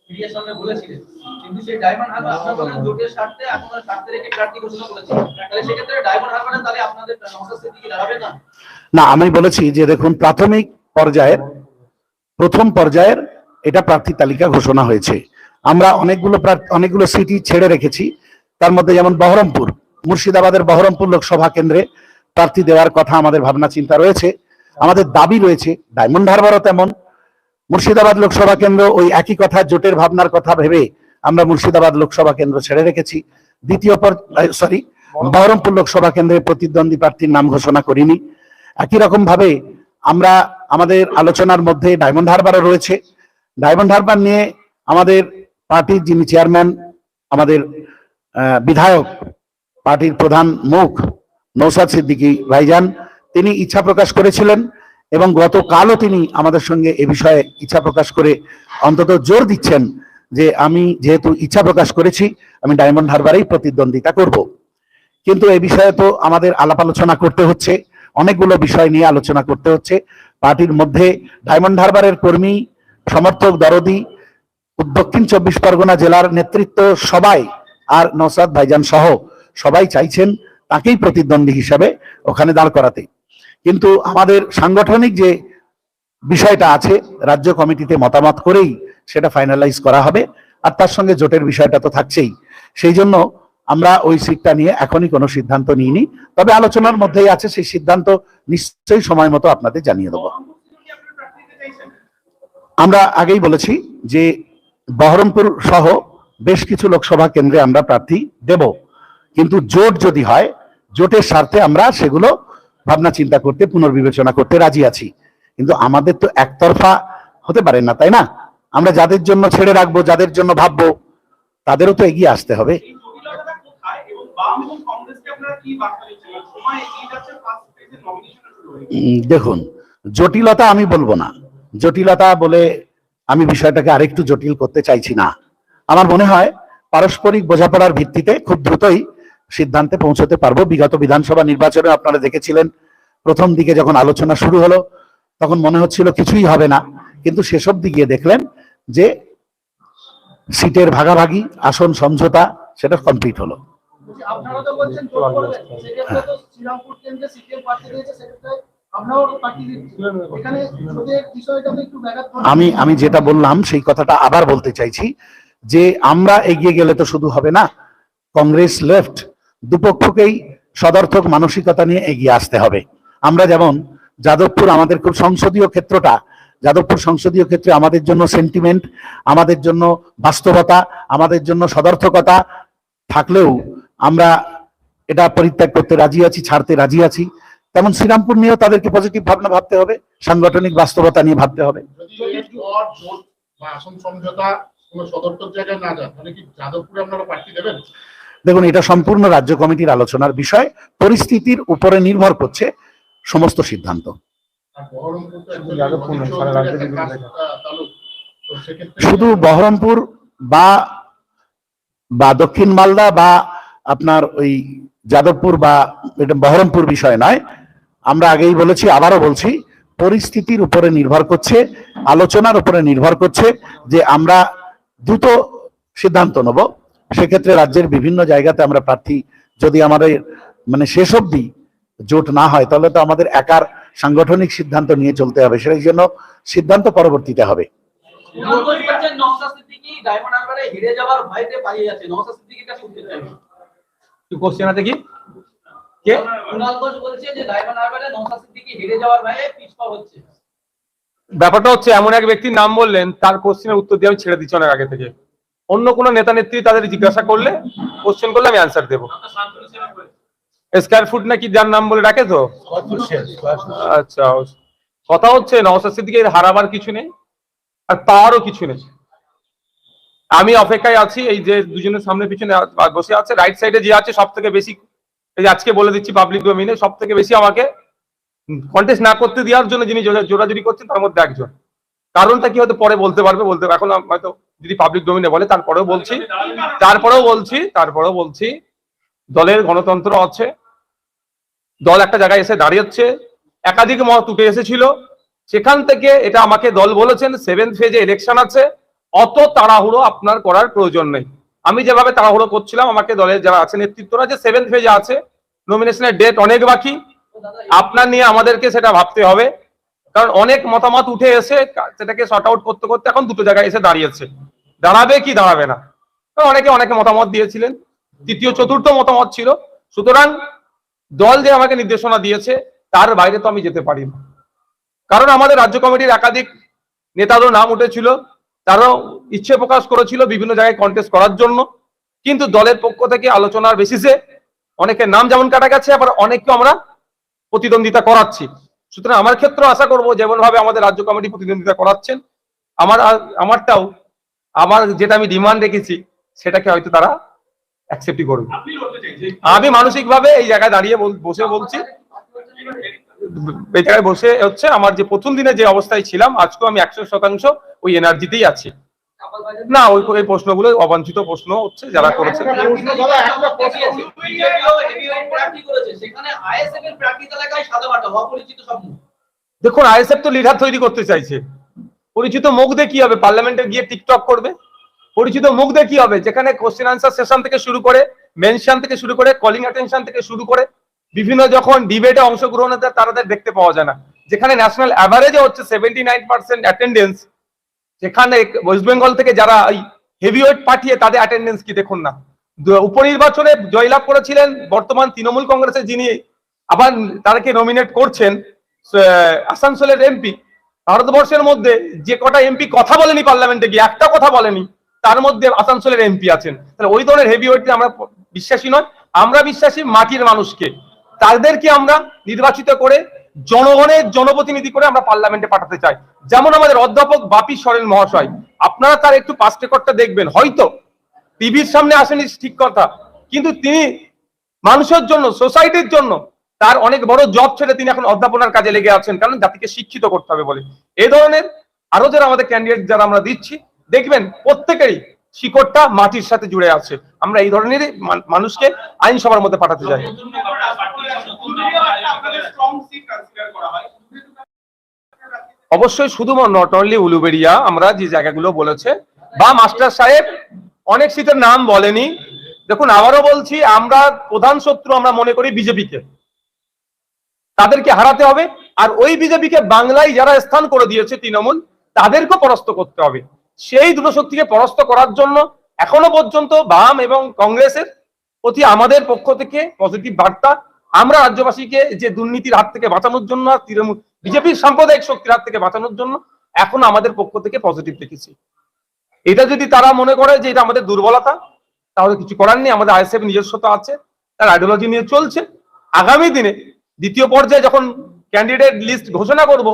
মিডিয়ার সামনে বলেছিলেন, কিন্তু সেই ডায়মন্ড হারবার আপনাদের জোটের স্বার্থে আপনারা স্বার্থে রেখে প্রার্থী ঘোষণা করেছেন। তাহলে সেক্ষেত্রে ডায়মন্ড হারবারে তাহলে আপনাদের নওশাদ সিদ্দিকী দাঁড়াবেন না? না, আমি বলেছি যে দেখুন, প্রাথমিক পর্যায়ের প্রথম পর্যায়ের এটা প্রার্থী তালিকা ঘোষণা হয়েছে। আমরা অনেকগুলো সিটি ছেড়ে রেখেছি, তার মধ্যে যেমন বহরমপুর, মুর্শিদাবাদের বহরমপুর লোকসভা কেন্দ্রে প্রার্থী দেওয়ার কথা আমাদের ভাবনা চিন্তা রয়েছে, আমাদের দাবি রয়েছে। ডায়মন্ড হারবারও তেমন। মুর্শিদাবাদ লোকসভা কেন্দ্র ওই একই কথা, জোটের ভাবনার কথা ভেবে আমরা মুর্শিদাবাদ লোকসভা কেন্দ্র ছেড়ে রেখেছি। বহরমপুর লোকসভা কেন্দ্রে প্রতিদ্বন্দ্বী প্রার্থীর নাম ঘোষণা করিনি। একই রকম ভাবে আমরা আমাদের আলোচনার মধ্যে ডায়মন্ড হারবারও রয়েছে। ডায়মন্ড হারবার নিয়ে আমাদের পার্টির যিনি চেয়ারম্যান, আমাদের বিধায়ক, পার্টির প্রধান মুখ নওশাদ সিদ্দিকী ভাইজান, তিনি ইচ্ছা প্রকাশ করেছিলেন এবং গতকালও তিনি আমাদের সঙ্গে এ বিষয়ে ইচ্ছা প্রকাশ করে অন্তত জোর দিচ্ছেন যে আমি যেহেতু ইচ্ছা প্রকাশ করেছি আমি ডায়মন্ড হারবারেই প্রতিদ্বন্দ্বিতা করব। কিন্তু এই বিষয়ে তো আমাদের আলাপ আলোচনা করতে হচ্ছে, অনেকগুলো বিষয় নিয়ে আলোচনা করতে হচ্ছে পার্টির মধ্যে। ডায়মন্ড হারবারের কর্মী, সমর্থক, দরদি, দক্ষিণ 24 পরগনা জেলার নেতৃত্ব সবাই আর নওশাদ ভাইজান সহ সবাই চাইছেন তাকেই প্রতিদ্বন্দ্বী হিসাবে ওখানে দাঁড় করাতে। কিন্তু আমাদের সাংগঠনিক যে বিষয়টা আছে রাজ্য কমিটিতে মতামত করেই সেটা ফাইনালাইজ করা হবে, আর তার সঙ্গে জোটের বিষয়টা তো থাকছেই। সেই জন্য আমরা ওই সিটটা নিয়ে এখনই কোনো সিদ্ধান্ত নিইনি, তবে আলোচনার মধ্যেই আছে, সেই সিদ্ধান্ত নিশ্চয়ই সময় মতো আপনাদের জানিয়ে দেবো। আমরা আগেই বলেছি যে বহরমপুর সহ বেশ কিছু লোকসভা কেন্দ্রে আমরা প্রার্থী দেব, কিন্তু জোট যদি হয় জোটের স্বার্থে আমরা সেগুলো ভাবনা চিন্তা করতে, পুনর্বিবেচনা করতে রাজি আছি। কিন্তু আমাদের তো একতরফা হতে পারে না, তাই না? আমরা যাদের জন্য ছেড়ে রাখবো, যাদের জন্য ভাববো, তাদেরও তো এগিয়ে আসতে হবে। দেখুন, জটিলতা আমি বলবো না, জটিলতা বলে আমি বিষয়টাকে আরেকটু জটিল করতে চাইছি না। আমার মনে হয় পারস্পরিক বোঝাপড়ার ভিত্তিতে খুব দ্রুতই সিদ্ধান্তে পৌঁছতে পারবো। বিগত বিধানসভা নির্বাচনে আপনারা দেখেছিলেন, প্রথম দিকে যখন আলোচনা শুরু হলো তখন মনে হচ্ছিল কিছুই হবে না, কিন্তু শেষব দিকে দেখলেন যে সিটের ভাগাভাগি, আসন সমঝোতা সেটা কমপ্লিট হলো। আপনারা তো বলছেন জোট করবেন, সেক্ষেত্রে তো শ্রীরামপুর কেন্দ্রে সিপিএম প্রার্থী দিয়েছে, সেক্ষেত্রে আমরাও প্রার্থী দিচ্ছি। এখানে জোটের বিষয়টা একটু ব্যাঘাত ঘটছে। আমি যেটা বললাম সেই কথাটা আবার বলতে চাইছি যে আমরা এগিয়ে গেলে তো শুধু হবে না, কংগ্রেস লেফট দুপক্ষকেই সদর্থক মানসিকতা নিয়ে এগিয়ে আসতে হবে। আমরা যেমন যাদবপুর, আমাদের খুব সংসদীয় ক্ষেত্রটা যাদবপুর সংসদীয় ক্ষেত্রে আমাদের জন্য সেন্টিমেন্ট, আমাদের জন্য বাস্তবতা, আমাদের জন্য সদর্থকতা থাকলেও আমরা এটা পরিত্যাগ করতে রাজি আছি, ছাড়তে রাজি আছি। তেমন শ্রীরামপুর নিয়েও তাদেরকে পজিটিভ ভাবনা ভাবতে হবে, সাংগঠনিক বাস্তবতা নিয়ে ভাবতে হবে। যদি জোট বা আসন সমঝোতা কোনো সদর্থক জায়গায় না যায় তাহলে কি যাদবপুরে আপনারা প্রার্থী দেবেন? দেখুন, এটা সম্পূর্ণ রাজ্য কমিটির আলোচনার বিষয়, পরিস্থিতির উপরে নির্ভর করছে সমস্ত সিদ্ধান্ত। আর বহরমপুর তো একদম যাদবপুর না, সারা রাজ্যে একটা বিভিন্ন কাজ, জায়গায়। তালুক। তো সেক্ষেত্রে শুধু বহরমপুর বা দক্ষিণ মালদা বা আপনার ওই যাদবপুর বা এটা বহরমপুর বিষয় নয়, আমরা আগেই বলেছি, আবারও বলছি, পরিস্থিতির উপরে নির্ভর করছে, আলোচনার উপরে নির্ভর করছে যে আমরা দ্রুত সিদ্ধান্ত নেব। সেক্ষেত্রে রাজ্যের বিভিন্ন জায়গাতে আমরা প্রার্থী, যদি আমাদের মানে শেষ অবধি জোট না হয় তাহলে তো আমাদের একার সাংগঠনিক সিদ্ধান্ত নিয়ে চলতে হবে, সেই জন্য সিদ্ধান্ত পরবর্তীতে হবে। কুণাল ঘোষ বলছেন নওশাদ সিদ্দিকী ডায়মন্ড হারবারে হেরে যাওয়ার ভয়তে পালিয়ে যাচ্ছে, নওশাদ সিদ্দিকীর কাছে উত্তর চাইবেন। কি কোশ্চেন আছে কি? কে? কুণাল ঘোষ বলছে যে ডায়মন্ড হারবারে নওশাদ সিদ্দিকী হেরে যাওয়ার ভয়ে পিছপা হচ্ছে। ব্যাপারটা হচ্ছে, এমন এক ব্যক্তির নাম বললেন, তার কোশ্চেনের উত্তর দিয়ে আমি ছেড়ে দিচ্ছি অনেক আগে থেকে। অন্য কোনো নেতা নেত্রী তাদের জিজ্ঞাসা করলে, কোশ্চেন করলে আমি অ্যান্সার দেবো। স্কয়ার ফুট নাকি যার নাম বলে ডাকে তো, আচ্ছা। কথা হচ্ছে নওশাদ সিদ্দিকীর হারাবার কিছু নেই, আর পাওয়ারও কিছু নেই। আমি অপেক্ষায় আছি, এই যে দুজনের সামনে পিছনে বসে আছে, রাইট সাইডে যে আছে সব থেকে বেশি, এই যে আজকে বলে দিচ্ছি পাবলিক ডোমেইনে, সব থেকে বেশি আমাকে কন্টেস্ট না করতে দেওয়ার জন্য যিনি জোরাজুরি করছেন তার মধ্যে একজন। কারণটা কি হয়তো পরে বলতে পারবে, এখন হয়তো যদি পাবলিক ডোমেইনে বলে, তারপরেও বলছি দলের গণতন্ত্র আছে, দল একটা জায়গায় এসে দাঁড়িয়েছে, একাধিক মত উঠে এসেছিল, সেখান থেকে এটা আমাকে দল বলেছেন 7th ফেজে ইলেকশন আছে, অত তাড়াহুড়ো আপনার করার প্রয়োজন নেই। আমি যেভাবে তাড়াহুড়ো করছিলাম, আমাকে দলের যারা আছে নেতৃত্বরা, যে 7th ফেজে আছে, নমিনেশনের ডেট অনেক বাকি, আপনার নিয়ে আমাদেরকে সেটা ভাবতে হবে, কারণ অনেক মতামত উঠে এসে সেটাকে শর্ট আউট করতে করতে এখন দুটো জায়গায় এসে দাঁড়িয়েছে, দাঁড়াবে কি দাঁড়াবে না। অনেকে মতামত দিয়েছিলেন, তৃতীয় চতুর্থ মতামত ছিল। সুতরাং দল যে আমাকে নির্দেশনা দিয়েছে তার বাইরে তো আমি যেতে পারি না, কারণ আমাদের রাজ্য কমিটির একাধিক নেতারও নাম উঠেছিল, তারাও ইচ্ছে প্রকাশ করেছিল বিভিন্ন জায়গায় কন্টেস্ট করার জন্য, কিন্তু দলের পক্ষ থেকে আলোচনার বেসিসে অনেকের নাম যেমন কাটা গেছে, আবার অনেককে আমরা প্রতিদ্বন্দ্বিতা করাচ্ছি। সুতরাং আমার ক্ষেত্রে আশা করবো যেমন ভাবে আমাদের রাজ্য কমিটি প্রতিদ্বন্দ্বিতা করাচ্ছেন, আমারটাও, আমার যেটা আমি ডিমান্ড রেখেছি সেটাকে হয়তো তারা অ্যাকসেপ্টই করবে। আমি মানসিকভাবে এই জায়গায় দাঁড়িয়ে বসে বলছি, এই জায়গায় বসে হচ্ছে আমার যে প্রথম দিনে যে অবস্থায় ছিলাম, আজকেও আমি 100% ওই এনার্জিতেই আছি। না, ওই প্রশ্নগুলো অবাঞ্ছিত প্রশ্ন হচ্ছে যারা করেছে। দেখুন, আইএসএফ তো লিডার তৈরি করতে চাইছে, পরিচিত মুখ দিয়ে কি হবে? পার্লামেন্টে গিয়ে টিকটক করবে? পরিচিত মুখ দিয়ে কি হবে? যেখানে কোশ্চেন আনসার সেশন থেকে শুরু করে, মেনশন থেকে শুরু করে, কলিং অ্যাটেনশন থেকে শুরু করে, বিভিন্ন যখন ডিবেটে অংশগ্রহণ হতে তাদের দেখতে পাওয়া যায় না, যেখানে ন্যাশনাল অ্যাভারেজে হচ্ছে 79% অ্যাটেন্ডেন্স, সেখানে ওয়েস্ট বেঙ্গল থেকে যারা এই হেভিওয়েট পাঠিয়ে তাদের অ্যাটেন্ডেন্স কি দেখুন না। উপনির্বাচনে জয়লাভ করেছিলেন বর্তমান তৃণমূল কংগ্রেসের যিনি আবার তাদেরকে নমিনেট করছেন, আসানসোলের এমপি, ভারতবর্ষের মধ্যে যে কটা এমপি কথা বলেনি পার্লামেন্টে গিয়ে, একটা কথা বলেনি, তার মধ্যে আসানসোলের এমপি আছেন। তাহলে ওই ধরনের হেভিওয়েটে আমরা বিশ্বাসী নয়, আমরা বিশ্বাসী মাটির মানুষকে, তাদেরকে আমরা নির্বাচিত করে জনগণের জনপ্রতিনিধি করে আমরা পার্লামেন্টে পাঠাতে চাই। যেমন আমাদের অধ্যাপক বাপি সরেন মহাশয়, আপনারা তার একটু পাস্ট রেকর্ডটা দেখবেন, হয়তো টিভির সামনে আসেনি ঠিক কথা, কিন্তু তিনি মানুষের জন্য, সোসাইটির জন্য তার অনেক বড় জব ছেড়ে তিনি এখন অধ্যাপনার কাজে লেগে আছেন, কারণ জাতিকে শিক্ষিত করতে হবে বলে। এই ধরনের আরো যারা আমাদের ক্যান্ডিডেট যারা আমরা দিচ্ছি, দেখবেন প্রত্যেকেরই শিকড়টা মাটির সাথে জুড়ে আছে। আমরা এই ধরনের মানুষকে আইনসভার মধ্যে পাঠাতে চাই। অবশ্যই শুধু নট অনলি উলুবেড়িয়া, আমরা যে জায়গাগুলো বলেছে বা মাস্টার সাহেব অনেক সিটের নাম বলেনি। দেখুন, আবারও বলছি, আমরা প্রধান শত্রু আমরা মনে করি বিজেপিকে, তাদেরকে হারাতে হবে। আর ওই বিজেপিকে বাংলায় যারা স্থান করে দিয়েছে তৃণমূল, তাদেরকে পরাস্ত করতে হবে। সেই দুটো শক্তিকে পরাস্ত করার জন্য এখনো পর্যন্ত বাম এবং কংগ্রেসের প্রতি আমাদের পক্ষ থেকে পজিটিভ বার্তা। আমরা রাজ্যবাসীকে যে দুর্নীতির হাত থেকে বাঁচানোর জন্য, তৃণমূল বিজেপির সাম্প্রদায়িক শক্তির হাত থেকে বাঁচানোর জন্য এখন আমাদের পক্ষ থেকে পজিটিভ দেখেছি। এটা যদি তারা মনে করে যে এটা আমাদের দুর্বলতা, তাহলে কিছু করার নেই। আমাদের আইএসএফ নিজস্বতা আছে, তার আইডিওলজি নিয়ে চলছে। আগামী দিনে দ্বিতীয় পর্যায়ে যখন ক্যান্ডিডেট লিস্ট ঘোষণা করব,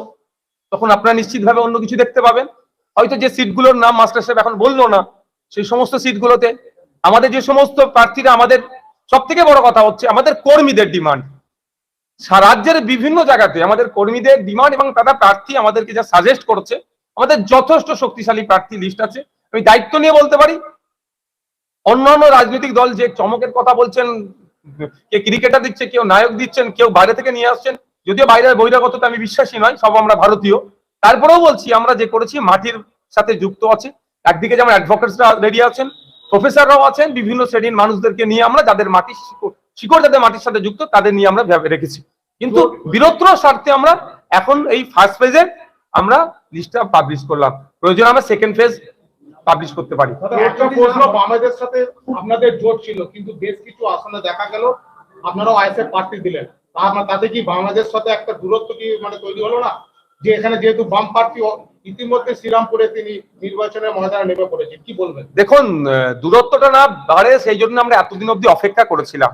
তখন আপনারা নিশ্চিতভাবে অন্য কিছু দেখতে পাবেন। হয়তো যে সিটগুলোর নাম মাস্টার সাহেব এখন বললো না, সেই সমস্ত সিটগুলোতে আমাদের যে সমস্ত প্রার্থীরা, আমাদের সব থেকে বড় কথা হচ্ছে আমাদের কর্মীদের ডিমান্ড। রাজ্যের বিভিন্ন জায়গাতে আমাদের কর্মীদের ডিমান্ড এবং তারা প্রার্থী আমাদেরকে যা সাজেস্ট করছে, আমাদের যথেষ্ট শক্তিশালী প্রার্থী লিস্ট আছে। আমি দায়িত্ব নিয়ে বলতে পারি, অন্যান্য রাজনৈতিক দল যে চমকের কথা বলছেন, কে ক্রিকেটার দিচ্ছে, কেউ নায়ক দিচ্ছেন, কেউ বাইরে থেকে নিয়ে আসছেন, যদিও বাইরের বহিরাগততে আমি বিশ্বাসী নয়, সব আমরা ভারতীয়। তারপরেও বলছি, আমরা যে করেছি মাটির সাথে যুক্ত আছে। একদিকে যেমন অ্যাডভোকেটসরা রেডি আছেন, প্রফেসররাও আছেন, বিভিন্ন শ্রেণীর মানুষদেরকে নিয়ে আমরা, যাদের মাটির শিকড় যাদের মাটির সাথে যুক্ত, তাদের নিয়ে আমরা ভেবে রেখেছি। কিন্তু বীরত্ব স্বার্থে আমরা এখন এই ফার্স্ট ফেজে আমরা লিস্টটা পাবলিশ করলাম, প্রয়োজন আমরা সেকেন্ড ফেজ পাবলিশ করতে পারি। একটা প্রশ্ন, বামেদের সাথে আপনাদের জোট ছিল, কিন্তু বেশ কিছু আসনে দেখা গেল আপনারাও আইএসএফ প্রার্থী দিলেন, তাতে কি বামেদের সাথে একটা দূরত্ব কি মানে তৈরি হলো না? যে এখানে যেহেতু বাম প্রার্থী ইতিমধ্যে শ্রীরামপুরে তিনি নির্বাচনের ময়দানে নেমে পড়েছেন, কি বলবেন? দেখুন, দূরত্বটা না বাড়ে, সেই জন্য আমরা এতদিন অব্দি অপেক্ষা করেছিলাম।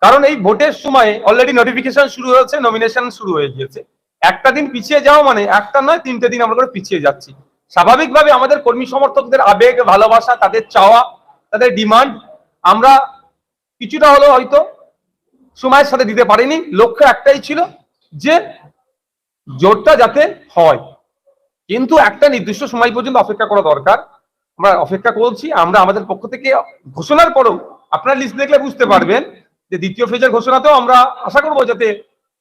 কারণ এই ভোটের সময় অলরেডি নোটিফিকেশন শুরু হয়েছে, নমিনেশন শুরু হয়ে গিয়েছে। একটা দিন পিছিয়ে যাওয়া মানে একটা নয়, 3টে দিন আমরা করে পিছিয়ে যাচ্ছি। স্বাভাবিকভাবে আমাদের কর্মী সমর্থকদের আবেগ, ভালোবাসা, তাদের চাওয়া, তাদের ডিমান্ড আমরা কিছুটা হলেও হয়তো সময়ের সাথে দিতে পারিনি। লক্ষ্য একটাই ছিল যে জোটটা যাতে হয়, কিন্তু একটা নির্দিষ্ট সময় পর্যন্ত অপেক্ষা করা দরকার। আমরা অপেক্ষা করছি। আমরা আমাদের পক্ষ থেকে ঘোষণার পরেও আপনারা লিস্ট দেখলে বুঝতে পারবেন যে দ্বিতীয় ফেজের ঘোষণাতেও আমরা আশা করবো যাতে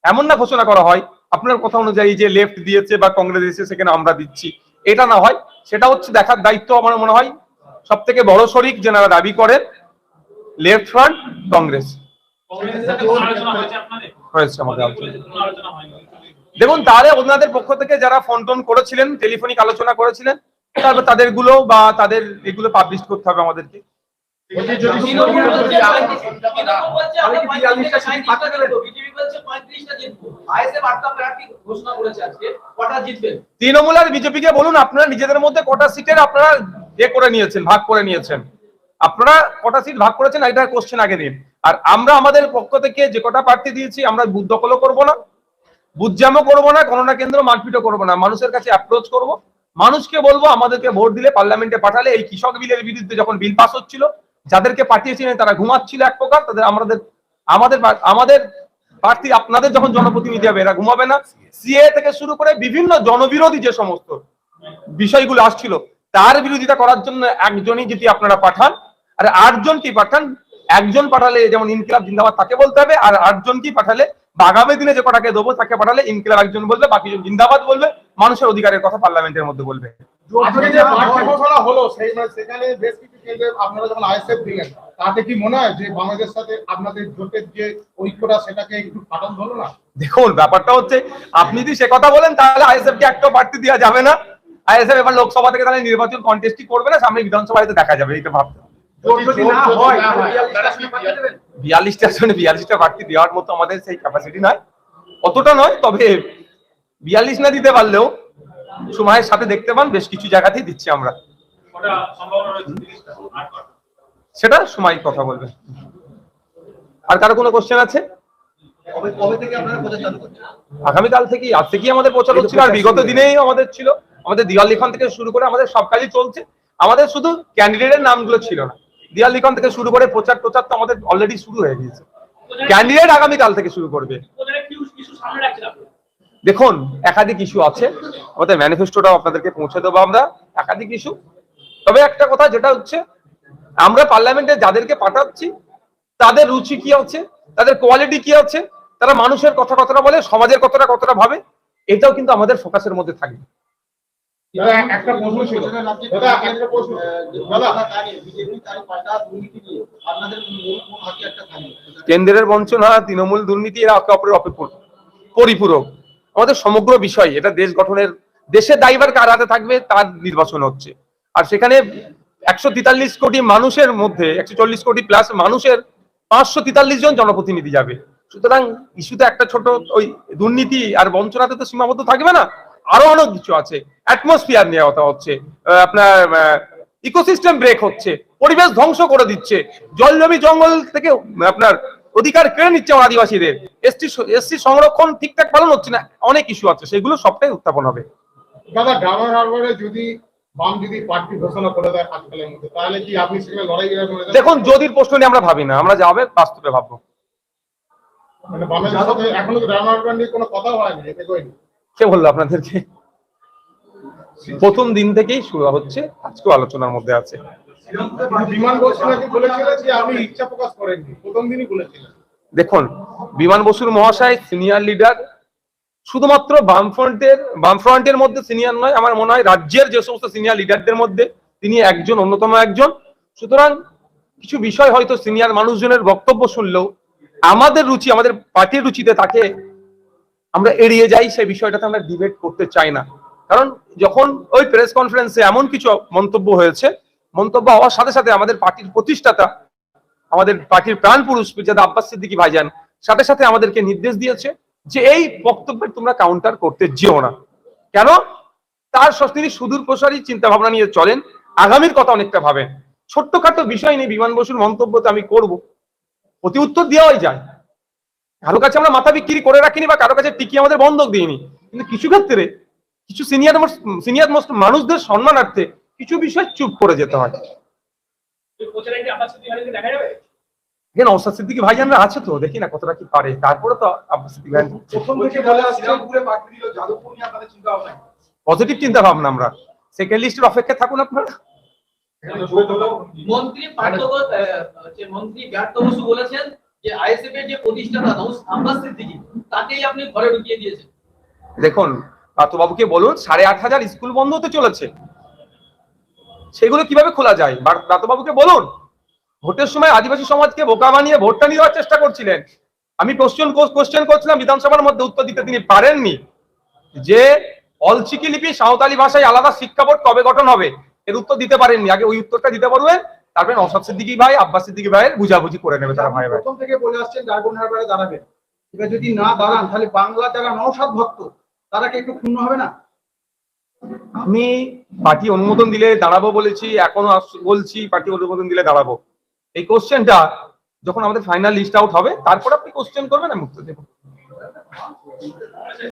এমন না ঘোষণা করা হয় আপনার কথা অনুযায়ী যে লেফট দিয়েছে বা কংগ্রেস দিয়েছে সেখানে আমরা দিচ্ছি, এটা না হয়। সেটা হচ্ছে দেখার দায়িত্ব আমার মনে হয় সব থেকে বড় শরিক যেনারা দাবি করেন, লেফট ফ্রন্ট, কংগ্রেস হয়েছে আমাদের দেখুন, তাহলে ওনাদের পক্ষ থেকে যারা ফোন টোন করেছিলেন, টেলিফোনিক আলোচনা করেছিলেন, তারপর তাদের গুলো বা তাদের এগুলো পাবলিশ করতে হবে আমাদেরকে। তৃণমূল আর বিজেপি কে বলুন আপনারা নিজেদের মধ্যে কটা সিটের আপনারা করে নিয়েছেন, ভাগ করে নিয়েছেন, আপনারা কটা সিট ভাগ করেছেন, এটা কোশ্চেন আগে দিন। আর আমরা আমাদের পক্ষ থেকে যে কটা প্রার্থী দিয়েছি, আমরা বুথ দখলও করবো না, বুথজামও করবো না, গণনা কেন্দ্র মারপিটও করবো না, মানুষের কাছে অ্যাপ্রোচ করবো। মানুষকে বলবো আমাদেরকে ভোট দিলে, পার্লামেন্টে পাঠালে। এই কৃষক বিলের বিরুদ্ধে যখন বিল পাস হচ্ছিল, যাদেরকে পাঠিয়েছিলেন তারা ঘুমাচ্ছিল এক প্রকার, তাদের আমাদের প্রার্থী আপনাদের যখন জনপ্রতিনিধি হবে এরা ঘুমাবে না। সিএ থেকে শুরু করে বিভিন্ন জনবিরোধী যে সমস্ত বিষয়গুলো আসছিল, তার বিরোধিতা করার জন্য একজনই যদি আপনারা পাঠান, আর 8 জনকেই পাঠান, একজন পাঠালে যেমন ইনকিলাব জিন্দাবাদ তাকে বলতে হবে, আর 8 জনকেই পাঠালে আগামী দিনে যে কটাকে দেবো তাকে পাঠালে ইনকিলাব একজন বলবে, বাকিজন জিন্দাবাদ বলবে, মানুষের অধিকারের কথা পার্লামেন্টের মধ্যে বলবে। হলো সেখানে বেশ কিছু কেন্দ্রে আপনারা যখন আইএসএফ দিলেন, তাতে কি মনে হয় যে বাংলাদেশের সাথে আপনাদের জোটের যে ঐক্যটা সেটাকে একটু ফাটল হলো না? দেখুন, ব্যাপারটা হচ্ছে আপনি যদি সে কথা বলেন তাহলে আইএসএফ কে একটা প্রার্থী দেওয়া যাবে না। আইএসএফ এবার লোকসভা থেকে তাহলে নির্বাচন কন্টেস্টই করবে না, সামনে বিধানসভায় দেখা যাবে, এটা ভাবতে হবে। 42টা আসনে 42টা প্রার্থী দেওয়ার মতো আমাদের সেই ক্যাপাসিটি নয়, অতটা নয়। তবে 42 না দিতে পারলেও সময়ের সাথে দেখতে পান বেশ কিছু জায়গাতেই দিচ্ছি আমরা, সেটা সময় কথা বলবে। আর কারো কোনো কোশ্চেন আছে? আগামীকাল থেকে, আজ থেকেই আমাদের প্রচার হচ্ছিল, আর বিগত দিনেই আমাদের ছিল। আমাদের দেওয়াল লিখন থেকে শুরু করে আমাদের সব কাজই চলছে। আমাদের শুধু ক্যান্ডিডেটের নামগুলো ছিল না, দেওয়াল লিখন থেকে শুরু করে প্রচার তো আমাদের অলরেডি শুরু হয়ে গিয়েছে। ক্যান্ডিডেট আগামীকাল থেকে শুরু করবে। দেখুন, একাধিক ইস্যু আছে, আমাদের ম্যানিফেস্টোটাও আপনাদেরকে পৌঁছে দেবো আমরা, একাধিক ইস্যু। তবে একটা কথা যেটা হচ্ছে, আমরা পার্লামেন্টে যাদেরকে পাঠাচ্ছি তাদের রুচি কি আছে, তাদের কোয়ালিটি কি আছে, তারা মানুষের কথা কতটা বলে, সমাজের কতটা ভাবে, এটাও কিন্তু আমাদের ফোকাসের মধ্যে থাকবে। একটা প্রশ্ন ছিল কেন্দ্রের বঞ্চনা, তৃণমূল দুর্নীতি, এরা একে অপরের পরিপূরক। আমাদের সমগ্র বিষয় এটা দেশ গঠনের, দেশের দায়ভার কার হাতে থাকবে তার নির্বাচন হচ্ছে। আর সেখানে 143 কোটি মানুষের মধ্যে 140 কোটি প্লাস মানুষের 543 জন জনপ্রতিনিধি যাবে। সুতরাং ইস্যুতে একটা ছোট ওই দুর্নীতি আর বঞ্চনাতে তো সীমাবদ্ধ থাকবে না। আরো অনেক কিছু আছে, অ্যাটমসফিয়ার নিয়ে কথা হচ্ছে, আপনার ইকোসিস্টেম ব্রেক হচ্ছে, পরিবেশ ধ্বংস করে দিচ্ছে, জল জমি জঙ্গল থেকে আপনার অধিকার কেড়ে নিচ্ছে আমার আদিবাসীদের, এসসি সংরক্ষণ ঠিকঠাক পালন হচ্ছে না, অনেক ইস্যু আছে, সেগুলো সবটাই উত্থাপন হবে। দাদা ডায়মন্ড হারবারে যদি বাম যদি প্রার্থী ঘোষণা করে দেয় আজকালের মধ্যে, তাহলে কি আপনি সেখানে লড়াই করে দেখুন, যদির প্রশ্ন নিয়ে আমরা ভাবি না, আমরা যাবে বাস্তবে ভাববো। মানে বামের সাথে এখনো তো ডায়মন্ড হারবার নিয়ে কোনো কথা হয়নি, এতে কইনি। কে বললো আপনাদেরকে? প্রথম দিন থেকেই শুরু হচ্ছে, আজকেও আলোচনার মধ্যে আছে। বিমান বসু নাকি বলেছিলেন যে আমি ইচ্ছা প্রকাশ করেননি, প্রথম দিনই বলেছিলেন। দেখুন, বিমান বসুর মহাশয় সিনিয়র লিডার, শুধুমাত্র বামফ্রন্টের মধ্যে সিনিয়র নয়, আমার মনে হয় রাজ্যের যে সমস্ত সিনিয়র লিডারদের মধ্যে তিনি একজন, অন্যতম একজন। সুতরাং কিছু বিষয় হয়তো সিনিয়র মানুষজনের বক্তব্য শুনলেও আমাদের রুচি, আমাদের পার্টির রুচিতে তাকে আমরা এড়িয়ে যাই, সেই বিষয়টাতে আমরা ডিবেট করতে চাই না। কারণ যখন ওই প্রেস কনফারেন্সে এমন কিছু মন্তব্য হয়েছে, মন্তব্য হওয়ার সাথে সাথে আমাদের পার্টির প্রতিষ্ঠাতা, আমাদের পার্টির প্রাণ পুরুষ মির্জা আব্বাস সিদ্দিকী ভাইজান সাথে সাথে আমাদেরকে নির্দেশ দিয়েছে যে এই বক্তব্যের তোমরা কাউন্টার করতে যেও না। কেন? তিনি সুদূর প্রসারী চিন্তা ভাবনা নিয়ে চলেন, আগামীর কথা অনেকটা ভাবেন। ছোট্টখাটো বিষয় নিয়ে বিমান বসুর মন্তব্যতে আমি করব, প্রতি উত্তর দেওয়াই যায়। কারো কাছে আমরা মাথা বিক্রি করে রাখিনি বা কারো কাছে টিকি আমাদের বন্ধক দিইনি, কিন্তু কিছু ক্ষেত্রে কিছু সিনিয়র মোস্ট মানুষদের সম্মানার্থে কিছু বিষয় চুপ করে যেতে হয়। নওশাদ সিদ্দিকী ভাইজানরা আছে তো, দেখি না কতটা কি পারে, তারপরে তো আব্বাস সিদ্দিকী ভাই পজিটিভ চিন্তা ভাবনা। আমরা সেকেন্ড লিস্টের অপেক্ষায় থাকুন আপনারা। মন্ত্রী ব্যর্থ বসু বলেছেন যে আইএসএফ এর যে প্রতিষ্ঠাতা আব্বাস সিদ্দিকী তাকেই আপনি ঘরে ঢুকিয়ে দিয়েছেন। দেখুন, বাবুকে বলুন 8,500 স্কুল বন্ধ হতে চলেছে, সেগুলো কিভাবে খোলা যায়? বাবুকে বলুন, ভোটের সময় আদিবাসী সমাজকে বোকা বানিয়ে ভোটটা নেওয়ার চেষ্টা করছিলেন। আমি কোশ্চেন করছিলাম বিধানসভার মধ্যে, উত্তর দিতে তিনি পারেননি যে অলচিকি লিপি সাঁওতালি ভাষায় আলাদা শিক্ষা বোর্ড কবে গঠন হবে, এর উত্তর দিতে পারেননি। আগে ওই উত্তরটা দিতে পারবেন, তারপরে নওশাদ সিদ্দিকী ভাই, আব্বাস সিদ্দিকী ভাইয়ের বুঝাবুঝি করে নেবে তারা ভাই ভাই। প্রথম থেকে বলে আসছেন ডায়মন্ড হারবারে দাঁড়াবেন, এবার যদি না দাঁড়ান তাহলে বাংলা যারা নওশাদ ভক্ত তারা কি একটু ক্ষুণ্ণ হবে না? আমি পার্টি অনুমোদন দিলে দাঁড়াবো বলেছি, এখনো বলছি পার্টি অনুমোদন দিলে দাঁড়াবো। এই কোশ্চেনটা যখন আমাদের ফাইনাল লিস্ট আউট হবে তারপর আপনি কোশ্চেন করবেন, আমি উত্তর দেবো।